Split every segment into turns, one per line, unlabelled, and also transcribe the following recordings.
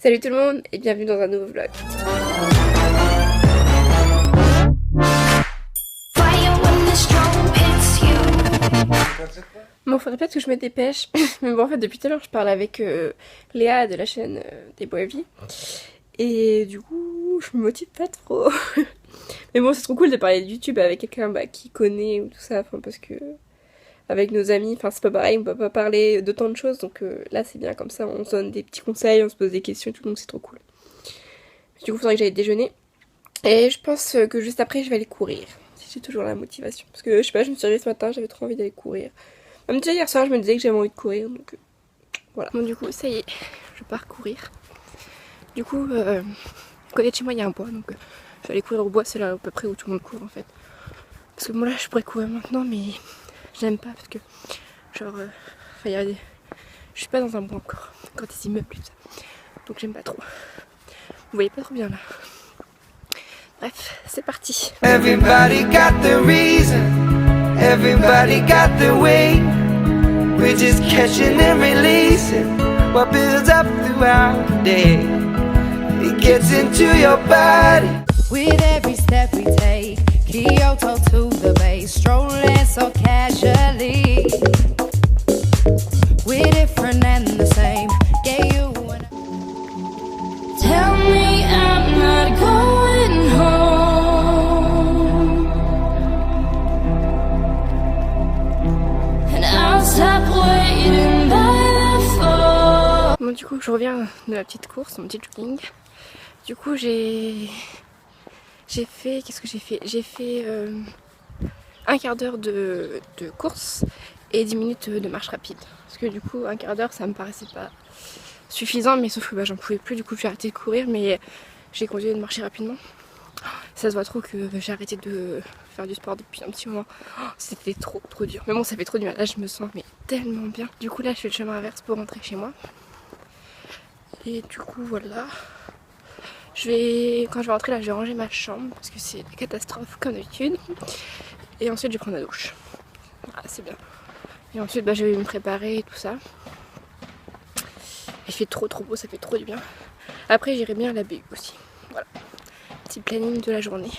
Salut tout le monde et bienvenue dans un nouveau vlog. Bon, faudrait peut-être que je me dépêche. Mais bon, en fait, depuis tout à l'heure, je parle avec Léa de la chaîne des Boavies. Et du coup, je me motive pas trop. Mais bon, c'est trop cool de parler de YouTube avec quelqu'un qui connaît ou tout ça. Enfin, parce que avec nos amis, enfin, c'est pas pareil, on peut pas parler d'autant de choses. Donc là, c'est bien comme ça, on se donne des petits conseils, on se pose des questions et tout. Donc c'est trop cool. Du coup, il faudrait que j'aille déjeuner. Et je pense que juste après, je vais aller courir. Si j'ai toujours la motivation. Parce que je sais pas, je me suis réveillée ce matin, j'avais trop envie d'aller courir. Même déjà hier soir, je me disais que j'avais envie de courir. Donc voilà. Bon, du coup, ça y est, je pars courir. Du coup, à côté de chez moi, il y a un bois. Donc je vais aller courir au bois, c'est là à peu près où tout le monde court en fait. Parce que moi là, je pourrais courir maintenant, mais j'aime pas parce que, genre, y a des... je suis pas dans un bois encore. Quand des immeubles et tout ça. Donc j'aime pas trop. Vous voyez pas trop bien là. Bref, c'est parti. Everybody got the reason, everybody got the way. We're just catching and releasing what builds up throughout the day. It gets into your body. With every step we take, Kyoto to the bay, strolling so casually. We're different and the same. Yeah, you and I. Tell me I'm not going home, and I'll stop waiting by the phone. Bon, du coup, je reviens de la petite course, mon petit jogging. Du coup, j'ai fait... Qu'est-ce que j'ai fait? J'ai fait un quart d'heure de course et 10 minutes de marche rapide. Parce que du coup, un quart d'heure, ça me paraissait pas suffisant, mais sauf que j'en pouvais plus. Du coup, j'ai arrêté de courir, mais j'ai continué de marcher rapidement. Ça se voit trop que j'ai arrêté de faire du sport depuis un petit moment. C'était trop dur. Mais bon, ça fait trop du mal. Là, je me sens mais tellement bien. Du coup, là, je fais le chemin inverse pour rentrer chez moi. Et du coup, voilà. Quand je vais rentrer là, je vais ranger ma chambre parce que c'est la catastrophe comme d'habitude. Et ensuite je vais prendre la douche. Ah, c'est bien. Et ensuite je vais me préparer et tout ça. Il fait trop beau, ça fait trop du bien. Après j'irai bien à la BU aussi. Voilà. Petit planning de la journée.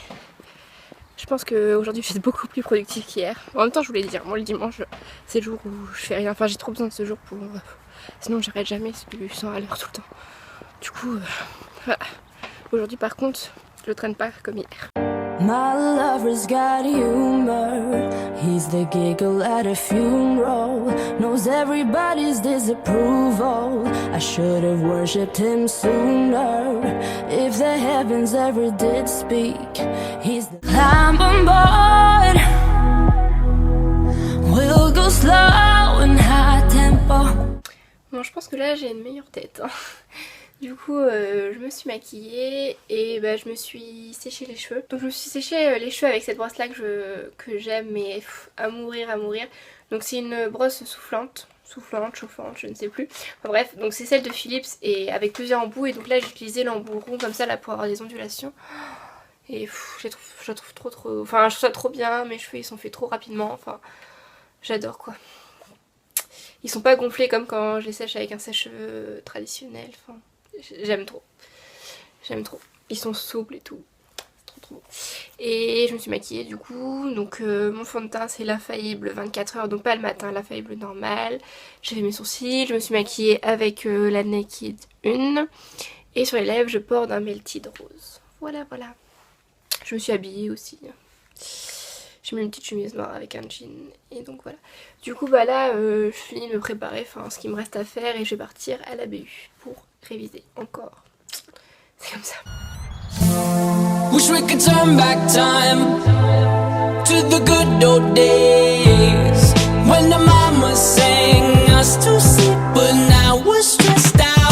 Je pense qu'aujourd'hui je suis beaucoup plus productive qu'hier. En même temps je voulais dire, moi le dimanche c'est le jour où je fais rien. Enfin j'ai trop besoin de ce jour pour... Sinon j'arrête jamais, c'est du 100 à l'heure tout le temps. Du coup voilà. Aujourd'hui par contre, je le traîne pas comme hier. My lover's got humor. He's the giggle at a funeral. Knows everybody's disapproval. I should have worshipped him sooner. If the heavens ever did speak, he's the climb on board. We'll go slow and high tempo. Bon, je pense que là j'ai une meilleure tête. Du coup, je me suis maquillée et je me suis séché les cheveux. Donc je me suis séché les cheveux avec cette brosse là que j'aime mais à mourir. Donc c'est une brosse soufflante, chauffante, je ne sais plus. Enfin, bref, donc c'est celle de Philips et avec plusieurs embouts. Et donc là j'ai utilisé l'embout rond comme ça là pour avoir des ondulations. Et je la trouve trop... Enfin je trouve ça trop bien, mes cheveux ils sont faits trop rapidement. Enfin j'adore quoi. Ils sont pas gonflés comme quand je les sèche avec un sèche-cheveux traditionnel. Enfin... J'aime trop. Ils sont souples et tout. Trop beau. Et je me suis maquillée du coup. Donc mon fond de teint c'est l'infaillible 24 heures. Donc pas le matin, l'infaillible normal. J'ai fait mes sourcils. Je me suis maquillée avec la Naked 1. Et sur les lèvres je porte un Melted rose. Voilà. Je me suis habillée aussi. J'ai mis une petite chemise noire avec un jean. Et donc voilà. Du coup là je finis de me préparer. Enfin ce qu'il me reste à faire. Et je vais partir à la BU pour réviser encore. C'est comme ça. Wish we could turn back time to the good old days when the mama sang us to sleep but now we're stressed out.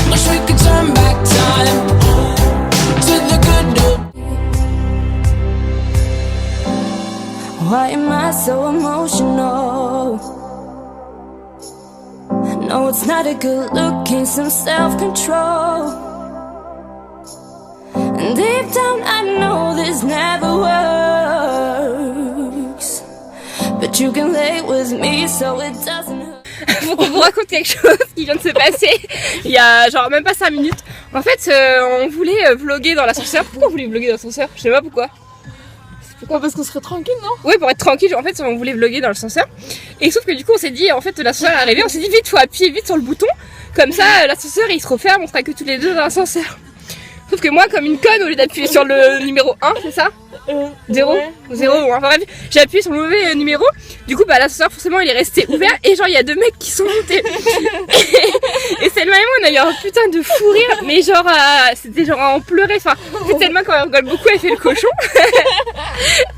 Wish we could turn back time to the good old. Why am I so emotional? No, it's not a good look, gain some self-control. And deep down I know this never works, but you can lay with me so it doesn't hurt.
Faut qu'on vous raconte quelque chose qui vient de se passer il y a genre même pas 5 minutes. En fait, on voulait vlogger dans l'ascenseur. Pourquoi on voulait vlogger dans l'ascenseur? Je sais pas pourquoi.
Pourquoi? Parce qu'on serait tranquille, non?
Oui, pour être tranquille. En fait, on voulait vlogger dans l'ascenseur. Et sauf que du coup, on s'est dit, en fait, l'ascenseur est arrivé. On s'est dit, vite, faut appuyer vite sur le bouton. Comme ça, l'ascenseur il se referme. On sera que tous les deux dans l'ascenseur. Sauf que moi, comme une conne, au lieu d'appuyer sur le numéro 1, c'est ça? 0
ouais.
0, enfin bref, j'ai appuyé sur le mauvais numéro. Du coup, bah l'ascenseur, forcément, il est resté ouvert. Et genre, il y a 2 mecs qui sont montés. Et Selma et moi, on a eu un putain de fou rire. Mais genre, c'était genre, on pleurait. Enfin, en fait, Selma, quand elle rigole beaucoup, elle fait le cochon.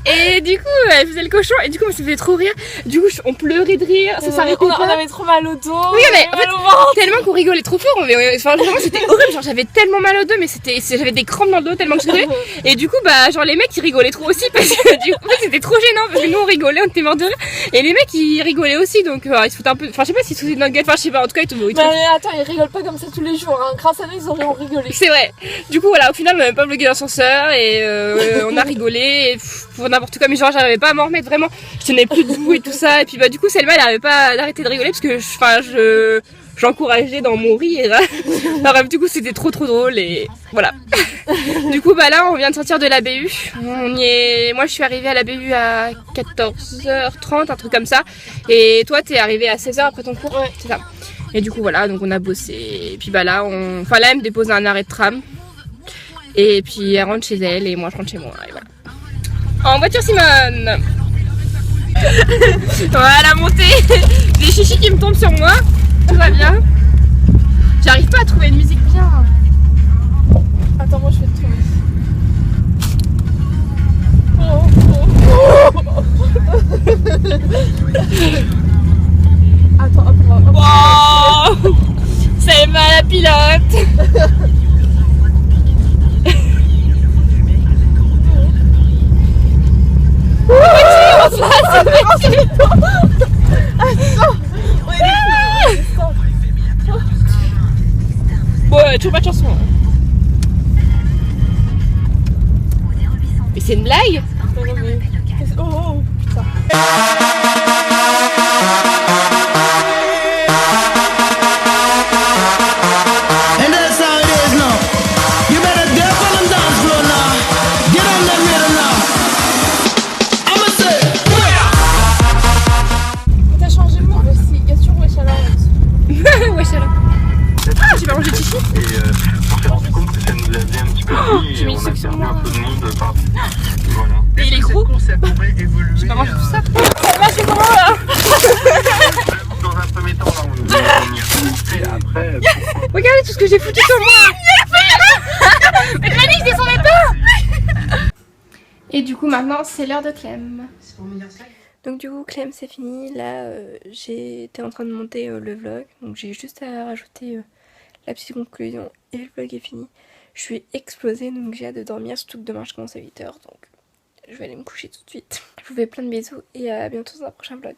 Et du coup, elle faisait le cochon. Et du coup, on s'est fait trop rire. Du coup, on pleurait de rire. Ça s'arrêtait pas.
On avait trop mal au dos.
Oui, mais en fait, tellement qu'on rigolait trop fort. Enfin, vraiment, c'était horrible. Genre, j'avais tellement mal au dos, mais j'avais des crampes dans le dos tellement que je rigolais. Et du coup, bah, genre, les mecs, ils rigolaient trop aussi parce que du coup, c'était trop gênant parce que nous, on rigolait, on était morts de rire. Et les mecs, ils rigolaient aussi, donc ils se foutaient un peu. Enfin, je sais pas s'ils se foutaient de notre gueule. Enfin, je sais pas. En tout cas, ils
Mais attends, ils rigolent pas comme ça tous les jours. Hein. Grâce à nous, ils auraient rigolé.
C'est vrai. Du coup, voilà, au final, on n'avait pas vlogué l'ascenseur et on a rigolé et, pour n'importe quoi. Mais genre, j'arrivais pas à m'en remettre vraiment. Je tenais plus debout et tout ça. Et puis, bah, du coup, Selma, elle n'arrivait pas d'arrêter de rigoler parce que, j'encourageais dans mon rire. Enfin, bref, du coup, c'était trop drôle et voilà. Du coup, bah là, on vient de sortir de la BU. Moi, je suis arrivée à la BU à 14h30, un truc comme ça. Et toi, t'es arrivée à 16h après ton cours.
Ouais.
C'est ça. Et du coup, voilà, donc on a bossé. Et puis, bah là, elle me dépose à un arrêt de tram. Et puis, elle rentre chez elle et moi, je rentre chez moi. Et voilà. En voiture, Simone. Voilà, montée. Des chichis qui me tombent sur moi. Tout va bien. J'arrive pas à trouver une musique bien.
Attends, moi je vais te trouver. Attends, hop, hop.
Wow. C'est ma pilote. Bon, toujours pas de chanson. Mais c'est une blague?
Oh, putain.
And that's how it is now. You better get on the dance floor now. Get on the rhythm now. I'ma say,
T'as changé le mot aussi. Il y a toujours Wesh alors là-dessus.
Wesh alors. Ah, j'ai pas mangé de chichi.
Et on s'est rendu compte que ça nous avait un petit peu pris
j'ai
et
mis
on a
une section
perdu un
moi.
peu de monde par... Voilà.
Et il est gros.
Ça pourrait évoluer.
J'ai pas mangé tout ça. Là, je fais comment là?
Dans un premier temps, là, on y a et après...
Regardez tout ce que j'ai foutu sur moi. Mais tu m'as dit que je descendais pas. Et du coup, maintenant, c'est l'heure de Clem. Donc du coup, Clem, c'est fini. Là, j'étais en train de monter le vlog. Donc j'ai juste à rajouter la petite conclusion et le vlog est fini. Je suis explosée, donc j'ai hâte de dormir, surtout que demain je commence à 8h. Donc je vais aller me coucher tout de suite. Je vous fais plein de bisous et à bientôt dans un prochain vlog.